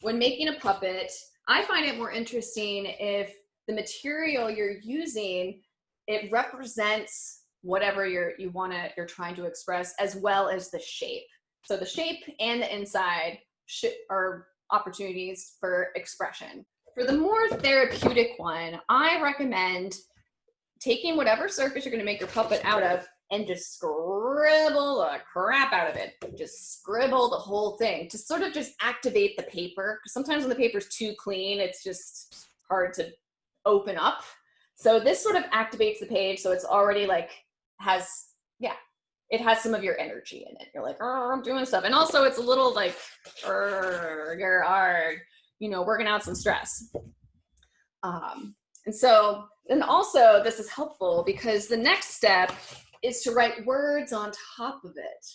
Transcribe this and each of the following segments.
when making a puppet, I find it more interesting if the material you're using, it represents whatever you're trying to express, as well as the shape. So the shape and the inside are opportunities for expression. For the more therapeutic one, I recommend taking whatever surface you're going to make your puppet out of and just scribble the crap out of it. Just scribble the whole thing to sort of just activate the paper. Because sometimes when the paper's too clean, it's just hard to open up. So this sort of activates the page, so it's already like it has some of your energy in it. You're like, oh, I'm doing stuff. And also it's a little like, working out some stress. And also this is helpful because the next step is to write words on top of it.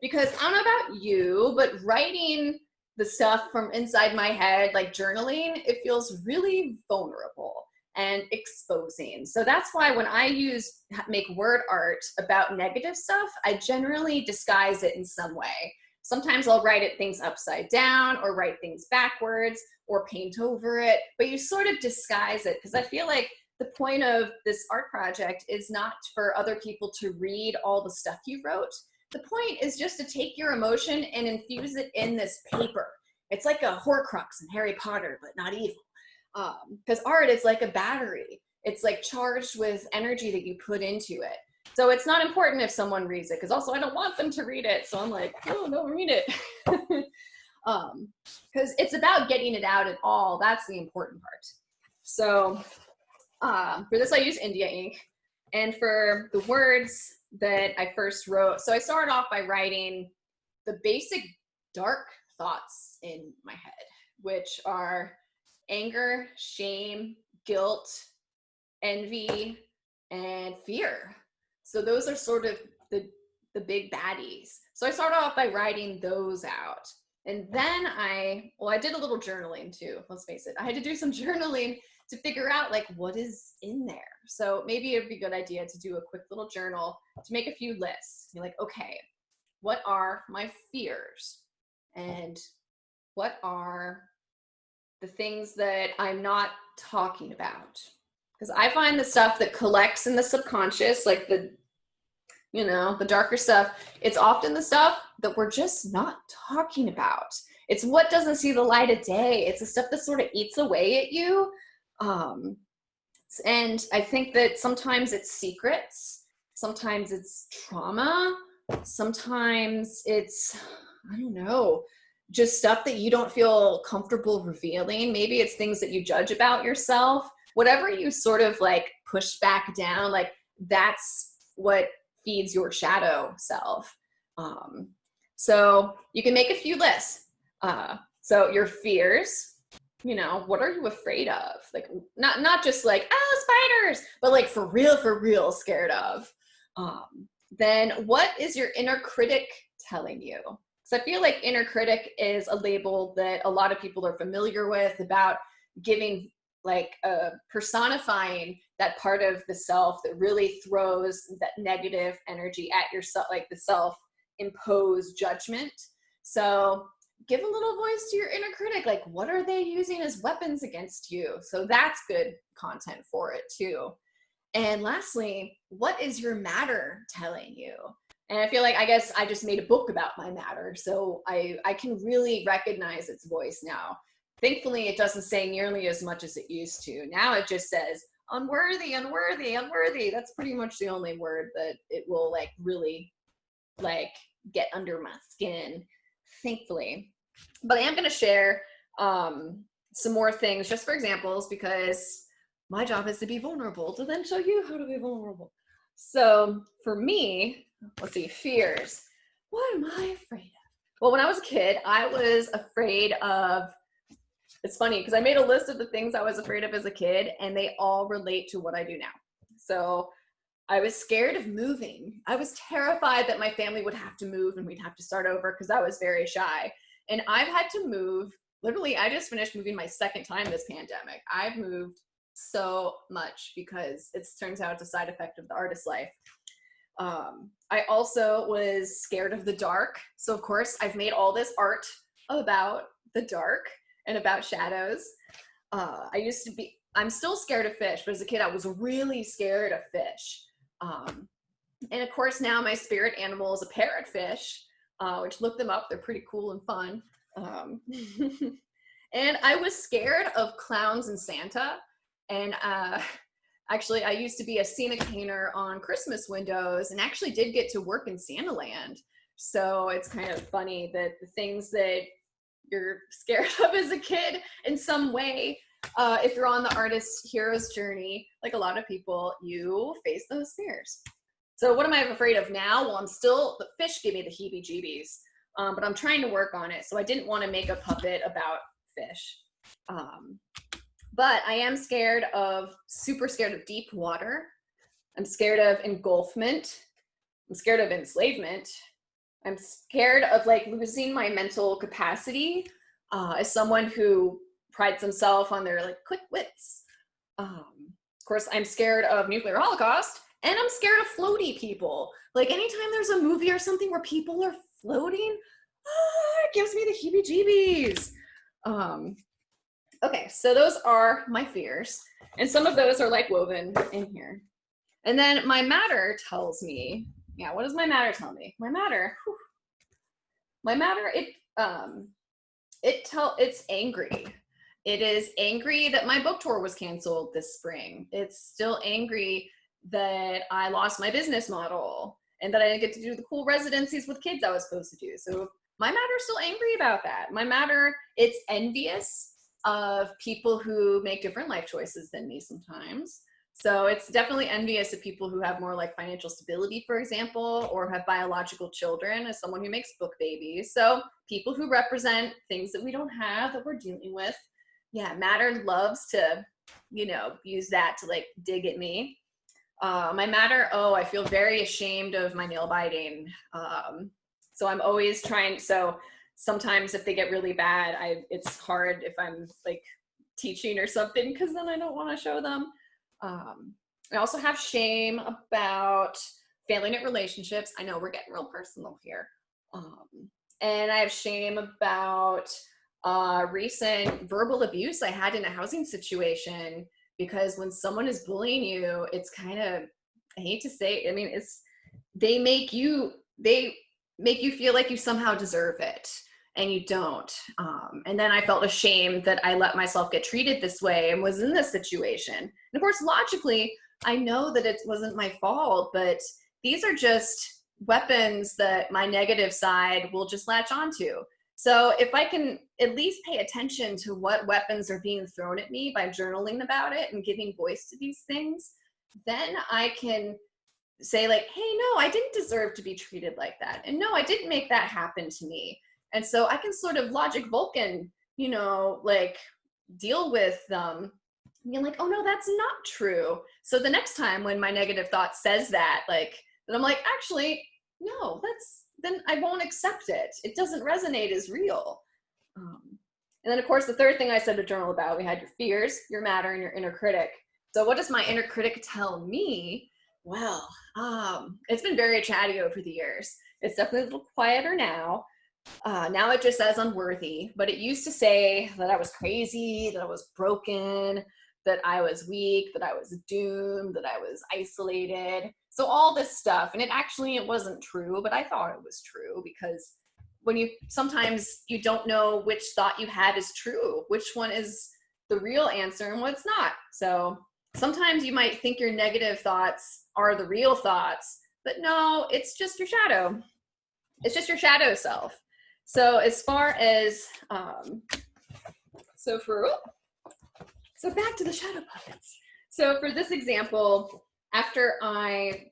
Because I don't know about you, but writing the stuff from inside my head, like journaling, it feels really vulnerable and exposing. So that's why when I make word art about negative stuff, I generally disguise it in some way. Sometimes I'll write things upside down or write things backwards or paint over it, but you sort of disguise it because I feel like the point of this art project is not for other people to read all the stuff you wrote. The point is just to take your emotion and infuse it in this paper. It's like a Horcrux in Harry Potter, but not evil. Because art is like a battery. It's like charged with energy that you put into it. So it's not important if someone reads it, because also I don't want them to read it. So I'm like, oh, don't read it. Because it's about getting it out at all. That's the important part. So for this, I use India ink. And for the words that I first wrote, so I started off by writing the basic dark thoughts in my head, which are anger, shame, guilt, envy, and fear. So those are sort of the big baddies. So I started off by writing those out. And then I did a little journaling too, let's face it. I had to do some journaling to figure out like what is in there. So maybe it'd be a good idea to do a quick little journal to make a few lists. You're like, okay, what are my fears? And what are the things that I'm not talking about? Because I find the stuff that collects in the subconscious, like the darker stuff, it's often the stuff that we're just not talking about. It's what doesn't see the light of day. It's the stuff that sort of eats away at you. And I think that sometimes it's secrets, sometimes it's trauma, sometimes it's, I don't know, just stuff that you don't feel comfortable revealing. Maybe it's things that you judge about yourself. Whatever you sort of like push back down, like that's what feeds your shadow self. So you can make a few lists. So your fears, what are you afraid of? Like not just like, oh, spiders, but like for real scared of. Then what is your inner critic telling you? So I feel like inner critic is a label that a lot of people are familiar with, about giving like personifying that part of the self that really throws that negative energy at yourself, like the self-imposed judgment. So give a little voice to your inner critic. Like, what are they using as weapons against you? So that's good content for it too. And lastly, what is your matter telling you? And I feel like, I guess I just made a book about my matter, so I can really recognize its voice now. Thankfully, it doesn't say nearly as much as it used to. Now it just says, unworthy, unworthy, unworthy. That's pretty much the only word that it will like really like get under my skin, thankfully. But I am gonna share some more things just for examples, because my job is to be vulnerable, to then show you how to be vulnerable. So for me, let's see, fears. What am I afraid of? Well, when I was a kid, I was afraid of, it's funny because I made a list of the things I was afraid of as a kid, and they all relate to what I do now. So I was scared of moving. I was terrified that my family would have to move and we'd have to start over because I was very shy. And I've had to move, literally, I just finished moving my second time this pandemic. I've moved so much because it turns out it's a side effect of the artist life. I also was scared of the dark. So of course I've made all this art about the dark. and about shadows. I'm still scared of fish, but as a kid, I was really scared of fish. And of course, now my spirit animal is a parrotfish, which look them up. They're pretty cool and fun. And I was scared of clowns and Santa. And actually, I used to be a scenic painter on Christmas windows and actually did get to work in Santa Land. So it's kind of funny that the things that you're scared of as a kid in some way, if you're on the artist hero's journey, like a lot of people, you face those fears. So what am I afraid of now? Well, the fish give me the heebie-jeebies, but I'm trying to work on it. So I didn't want to make a puppet about fish. But I am super scared of deep water. I'm scared of engulfment. I'm scared of enslavement. I'm scared of like losing my mental capacity as someone who prides themselves on their like quick wits. Of course, I'm scared of nuclear holocaust, and I'm scared of floaty people. Like anytime there's a movie or something where people are floating, it gives me the heebie-jeebies. Okay, so those are my fears, and some of those are like woven in here. And then my matter tells me, yeah, what does my matter tell me? My matter, it's angry. It is angry that my book tour was canceled this spring. It's still angry that I lost my business model and that I didn't get to do the cool residencies with kids I was supposed to do. So my matter's still angry about that. My matter, it's envious of people who make different life choices than me sometimes. So it's definitely envious of people who have more like financial stability, for example, or have biological children, as someone who makes book babies. So people who represent things that we don't have, that we're dealing with. Yeah, matter loves to, use that to like dig at me. My matter, I feel very ashamed of my nail biting. So I'm always trying, so sometimes if they get really bad, it's hard if I'm like teaching or something, because then I don't want to show them. I also have shame about family knit relationships. I know we're getting real personal here. And I have shame about recent verbal abuse I had in a housing situation, because when someone is bullying you, it's kind of, I hate to say, I mean, they make you feel like you somehow deserve it, and you don't. And then I felt ashamed that I let myself get treated this way and was in this situation. And of course, logically, I know that it wasn't my fault, but these are just weapons that my negative side will just latch onto. So if I can at least pay attention to what weapons are being thrown at me by journaling about it and giving voice to these things, then I can say like, hey, no, I didn't deserve to be treated like that. And no, I didn't make that happen to me. And so I can sort of logic Vulcan, like deal with being like, oh no, that's not true. So the next time when my negative thought says that, then I'm like, actually, no, then I won't accept it. It doesn't resonate as real. And then of course, the third thing I said to journal about, we had your fears, your matter, and your inner critic. So what does my inner critic tell me? Well, it's been very chatty over the years. It's definitely a little quieter now. Now it just says unworthy, but it used to say that I was crazy, that I was broken, that I was weak, that I was doomed, that I was isolated. So all this stuff, and it wasn't true, but I thought it was true, because sometimes you don't know which thought you had is true, which one is the real answer and what's not. So sometimes you might think your negative thoughts are the real thoughts, but no, it's just your shadow. It's just your shadow self. So as far as, so back to the shadow puppets. So for this example, after I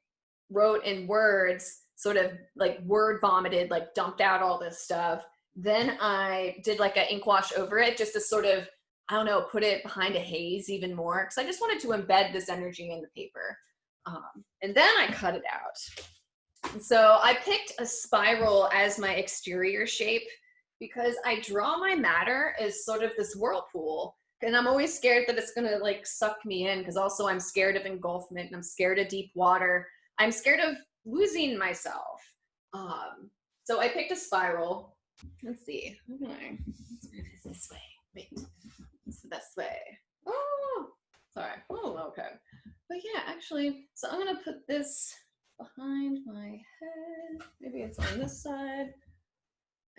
wrote in words, sort of like word vomited, like dumped out all this stuff, then I did like an ink wash over it just to sort of, I don't know, put it behind a haze even more, because I just wanted to embed this energy in the paper. And then I cut it out. And so I picked a spiral as my exterior shape, because I draw my matter as sort of this whirlpool, and I'm always scared that it's gonna like suck me in, because also I'm scared of engulfment and I'm scared of deep water. I'm scared of losing myself. So I picked a spiral. Let's see, let's move this way. Wait, it's the best way. Oh, sorry. Oh, okay. But yeah, actually, so I'm gonna put this behind my head. Maybe it's on this side.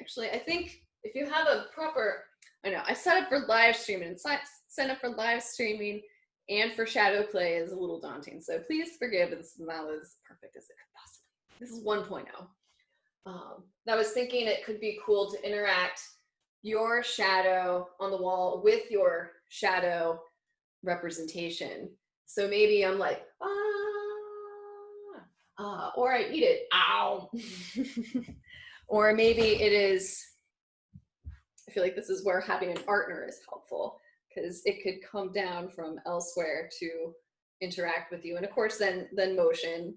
Actually, I think if you have a proper, I know, I set up for live streaming, and set up for live streaming and for shadow play is a little daunting. So please forgive, this is not as perfect as it could possibly. This is 1.0. I was thinking it could be cool to interact your shadow on the wall with your shadow representation. So maybe I'm like, or I eat it, ow. Or maybe it is, I feel like this is where having an partner is helpful, because it could come down from elsewhere to interact with you. And of course, then motion.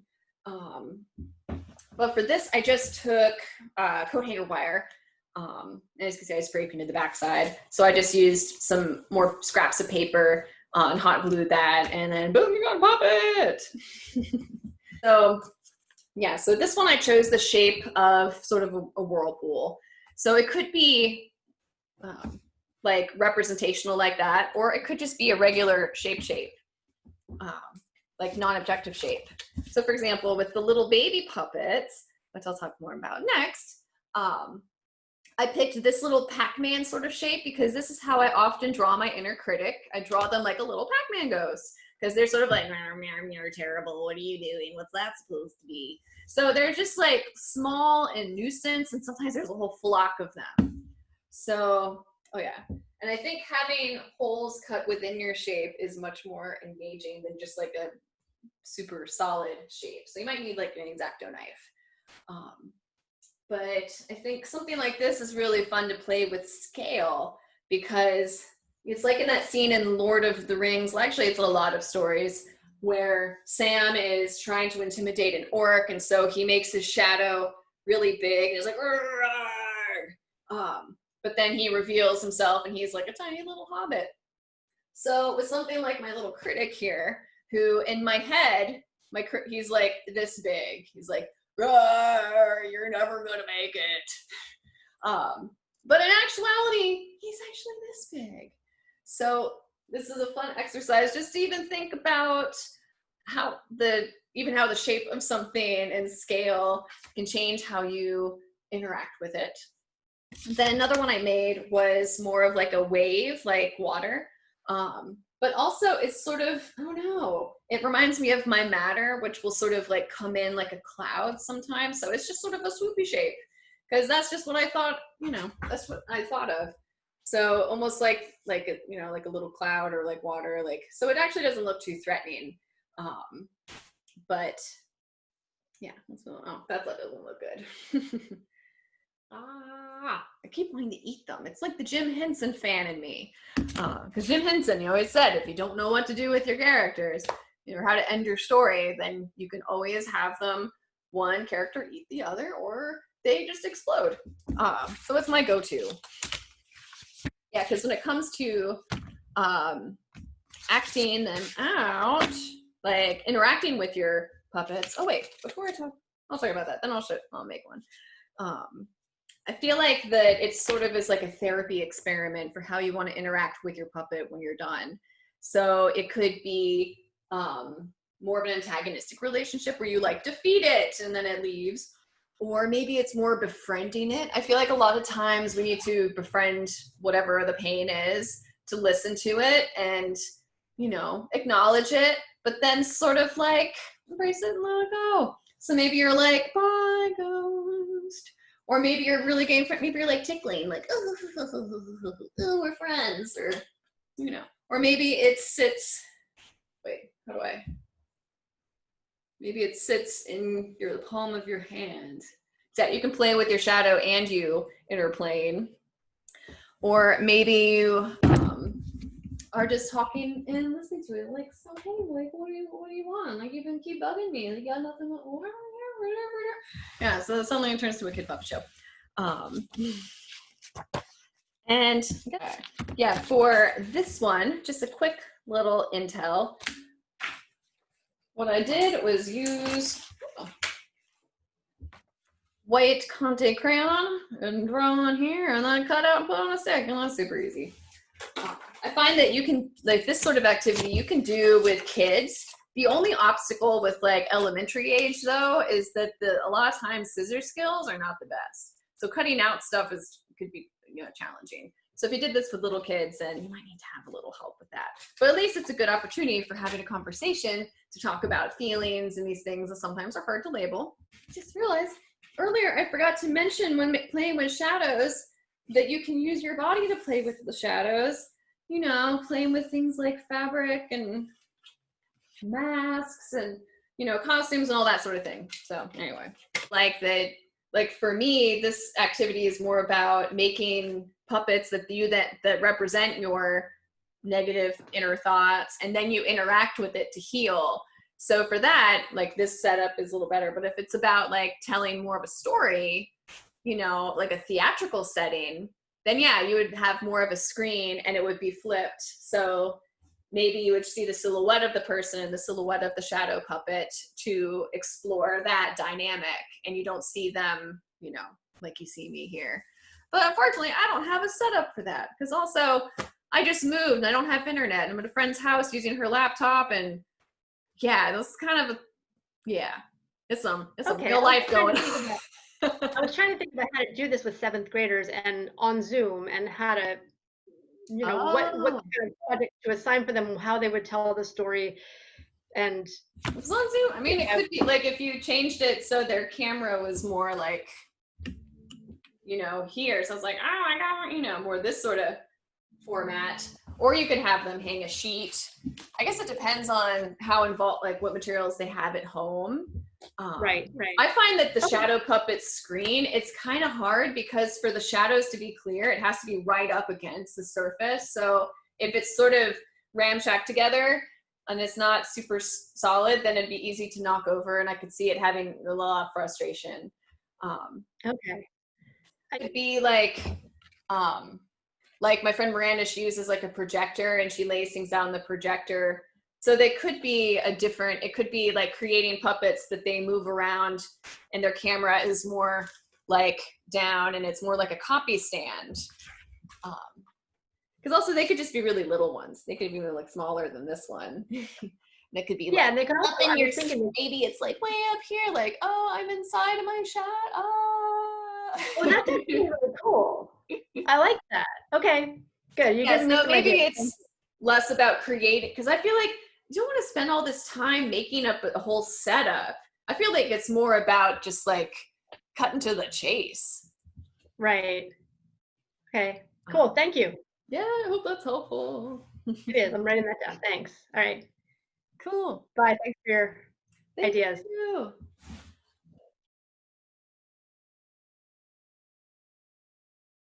But for this, I just took coat hanger wire. And as you can see, I spray painted the backside. So I just used some more scraps of paper and hot glued that, and then boom, you're gonna pop it. So yeah, so this one I chose the shape of sort of a whirlpool. So it could be like representational like that, or it could just be a regular shape, like non-objective shape. So for example, with the little baby puppets, which I'll talk more about next, I picked this little Pac-Man sort of shape because this is how I often draw my inner critic. I draw them like a little Pac-Man ghost because they're sort of like, you're terrible, what are you doing? What's that supposed to be? So they're just like small and nuisance, and sometimes there's a whole flock of them. So, oh yeah. And I think having holes cut within your shape is much more engaging than just like a super solid shape. So you might need like an X-Acto knife. But I think something like this is really fun to play with scale, because it's like in that scene in Lord of the Rings. Well, actually, it's a lot of stories where Sam is trying to intimidate an orc, and so he makes his shadow really big, and he's like, but then he reveals himself, and he's like a tiny little hobbit. So with something like my little critic here, who in my head, he's like this big. He's like, you're never gonna make it. But in actuality, he's actually this big. So this is a fun exercise just to even think about how the shape of something and scale can change how you interact with it. Then another one I made was more of like a wave, like water. But also it's sort of, I don't know, it reminds me of my matter, which will sort of like come in like a cloud sometimes. So it's just sort of a swoopy shape, because that's just what I thought, that's what I thought of. So almost like a little cloud or like water, like, so it actually doesn't look too threatening. But yeah, that doesn't look good. I keep wanting to eat them. It's like the Jim Henson fan in me. Because Jim Henson, he always said, if you don't know what to do with your characters, or how to end your story, then you can always have them, one character eat the other, or they just explode. So it's my go-to. Yeah, because when it comes to acting them out, like interacting with your puppets. Oh wait, before I talk, I'll talk about that. Then I'll make one. I feel like that it's sort of is like a therapy experiment for how you want to interact with your puppet when you're done. So it could be more of an antagonistic relationship where you like defeat it and then it leaves. Or maybe it's more befriending it. I feel like a lot of times we need to befriend whatever the pain is, to listen to it and, acknowledge it, but then sort of like embrace it and let it go. So maybe you're like, bye, ghost. Or maybe you're really getting, maybe you're like tickling, like, oh, we're friends, or, or maybe it sits, maybe it sits in the palm of your hand. That you can play with your shadow and you interplane. Or maybe you are just talking and listening to it, like, so hey, like, what do you want? Like, you've been keep bugging me, like, you got nothing, whatever. Yeah, so suddenly it turns to a kid puppet show. And yeah, for this one, just a quick little intel. What I did was use white Conte crayon and draw on here, and then cut out and put on a stick, and that's super easy. I find that you can, like this sort of activity you can do with kids. The only obstacle with like elementary age though is that a lot of times scissor skills are not the best. So cutting out stuff could be, you know, challenging. So if you did this with little kids, then you might need to have a little help with that. But at least it's a good opportunity for having a conversation to talk about feelings and these things that sometimes are hard to label. I just realized earlier I forgot to mention when playing with shadows that you can use your body to play with the shadows. You know, playing with things like fabric and masks and, you know, costumes and all that sort of thing. So anyway, like for me, this activity is more about making puppets that represent your negative inner thoughts, and then you interact with it to heal. So for that, like this setup is a little better. But if it's about like telling more of a story, you know, like a theatrical setting, then yeah, you would have more of a screen and it would be flipped. So maybe you would see the silhouette of the person and the silhouette of the shadow puppet to explore that dynamic, and you don't see them, you know, like you see me here. But unfortunately, I don't have a setup for that, because also I just moved and I don't have internet. I'm at a friend's house using her laptop, and yeah, this is kind of it's some real life going on. I was trying to think about how to do this with 7th graders and on Zoom, and how to, you know, what kind of project to assign for them, how they would tell the story. And it's on Zoom. I mean, it could be like if you changed it so their camera was more like, you know, here. So it's like, oh, I got, you know, more this sort of format. Or you could have them hang a sheet. I guess it depends on how involved, like what materials they have at home. Right. I find that the shadow puppet screen, it's kind of hard because for the shadows to be clear, it has to be right up against the surface. So if it's sort of ramshacked together and it's not super solid, then it'd be easy to knock over, and I could see it having a lot of frustration. Okay. It'd be like my friend Miranda, she uses like a projector and she lays things out on the projector. So they could be it could be like creating puppets that they move around and their camera is more like down and it's more like a copy stand. Because also they could just be really little ones. They could be like smaller than this one. That could be and they could also, up in your thinking, maybe it's like way up here, like, oh, I'm inside of my shot. Oh, well, that's actually really cool. I like that. Okay, good. You yeah, so maybe it's less about creating, because I feel like you don't want to spend all this time making up a whole setup. I feel like it's more about just like cutting to the chase. Right. Okay, cool. Thank you. Yeah, I hope that's helpful. It is. I'm writing that down. Thanks. All right. Cool. Bye. Thanks for your ideas. Thank you.